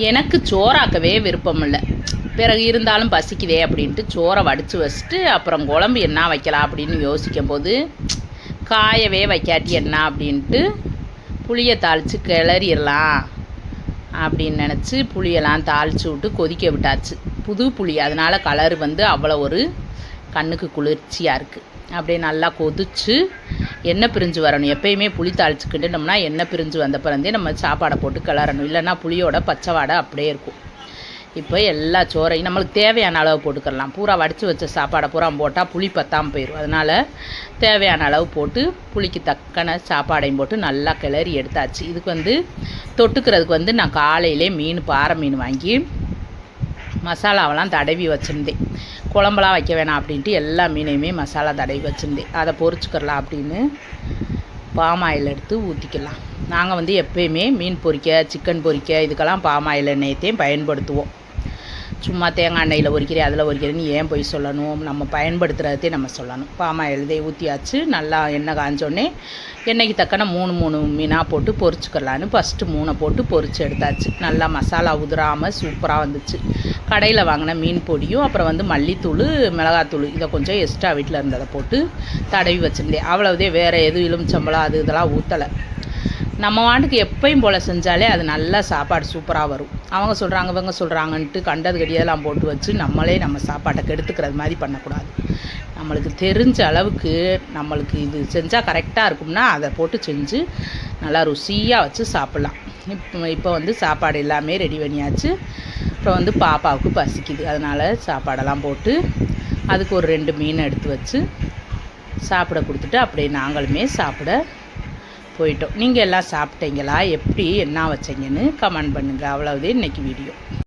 எனக்கு சோறாக்கவே விருப்பம் இல்லை. பிறகு இருந்தாலும் பசிக்குதே அப்படின்ட்டு சோறை வடித்து வச்சுட்டு அப்புறம் குழம்பு என்ன வைக்கலாம் அப்படின்னு யோசிக்கும் போது காயவே வைக்காட்டி என்ன அப்படின்ட்டு புளியை தாளித்து கிளறிடலாம் அப்படின்னு நினச்சி புளியெல்லாம் தாளித்து விட்டு கொதிக்க விட்டாச்சு. புது புளி, அதனால் கலர் அவ்வளோ ஒரு கண்ணுக்கு குளிர்ச்சியாக இருக்குது. அப்படியே நல்லா கொதித்து எண்ணெய் பிரிஞ்சு வரணும். எப்பயுமே புளி தாளிச்சுக்கிட்டோம்னா எண்ணெய் பிரிஞ்சு வந்த பிறந்தே நம்ம சாப்பாடை போட்டு கிளறணும், இல்லைன்னா புளியோட பச்சை வாடை அப்படியே இருக்கும். இப்போ எல்லா சோறையும் நம்மளுக்கு தேவையான அளவு போட்டுக்கலாம். பூரா வடித்து வச்ச சாப்பாடை பூரா போட்டால் புளி பத்தாமல் போயிடும். அதனால் தேவையான அளவு போட்டு புளிக்கு தக்கன சாப்பாடையும் போட்டு நல்லா கிளறி எடுத்தாச்சு. இதுக்கு தொட்டுக்கிறதுக்கு நான் காலையிலே பாறை மீன் வாங்கி மசாலாவெல்லாம் தடவி வச்சுருந்தேன். குழம்பெல்லாம் வைக்க வேணாம் அப்படின்ட்டு எல்லா மீனையுமே மசாலா தடவி வச்சுருந்தேன். அதை பொரிச்சுக்கலாம் அப்படின்னு பாம் ஆயில் எடுத்து ஊற்றிக்கலாம். நாங்கள் எப்போயுமே மீன் பொரிக்க, சிக்கன் பொரிக்க இதுக்கெல்லாம் பாம் ஆயில் எண்ணெயத்தையும் பயன்படுத்துவோம். சும்மா தேங்காய் எண்ணெயில் பொரிக்கிறேன் அதில் பொரிக்கிறேன்னு ஏன் போய் சொல்லணும், நம்ம பயன்படுத்துகிறதே நம்ம சொல்லணும். பாம் ஆயில் இதை ஊற்றியாச்சு. நல்லா எண்ணெய் காஞ்சோடனே எண்ணெய்க்கு தக்கன 3 மீனாக போட்டு பொரிச்சுக்கலான்னு ஃபஸ்ட்டு 3 போட்டு பொரித்து எடுத்தாச்சு. நல்லா மசாலா உதிராமல் சூப்பராக வந்துச்சு. கடையில் வாங்கின மீன் பொடியும் அப்புறம் மல்லித்தூள், மிளகாத்தூள் இதை கொஞ்சம் எக்ஸ்ட்ரா வீட்டில் இருந்ததை போட்டு தடவி வச்சுருந்தேன். அவ்வளவுதே, வேறு எதுவும் எலுமிச்சம்பழம் அது இதெல்லாம் ஊற்றலை. நம்ம வாண்டுக்கு எப்பயும் போல் செஞ்சாலே அது நல்லா சாப்பாடு சூப்பராக வரும். அவங்க சொல்கிறாங்க இவங்க சொல்கிறாங்கன்ட்டு கண்டது கடியெல்லாம் போட்டு வச்சு நம்மளே நம்ம சாப்பாட்டை கெடுத்துக்கிறது மாதிரி பண்ணக்கூடாது. நம்மளுக்கு தெரிஞ்ச அளவுக்கு நம்மளுக்கு இது செஞ்சால் கரெக்டாக இருக்கும்னா அதை போட்டு செஞ்சு நல்லா ருசியாக வச்சு சாப்பிட்லாம். இப்போ சாப்பாடு எல்லாமே ரெடி பண்ணியாச்சு. இப்போ பாப்பாவுக்கு பசிக்குது, அதனால் சாப்பாடெல்லாம் போட்டு அதுக்கு ஒரு 2 மீன் எடுத்து வச்சு சாப்பிட கொடுத்துட்டு அப்படியே நாங்களுமே சாப்பிட போயிட்டோம். நீங்கள் எல்லாம் சாப்பிட்டீங்களா, எப்படி என்ன வச்சிங்கன்னு கமெண்ட் பண்ணுங்கள். அவ்வளவுதே இன்றைக்கி வீடியோ.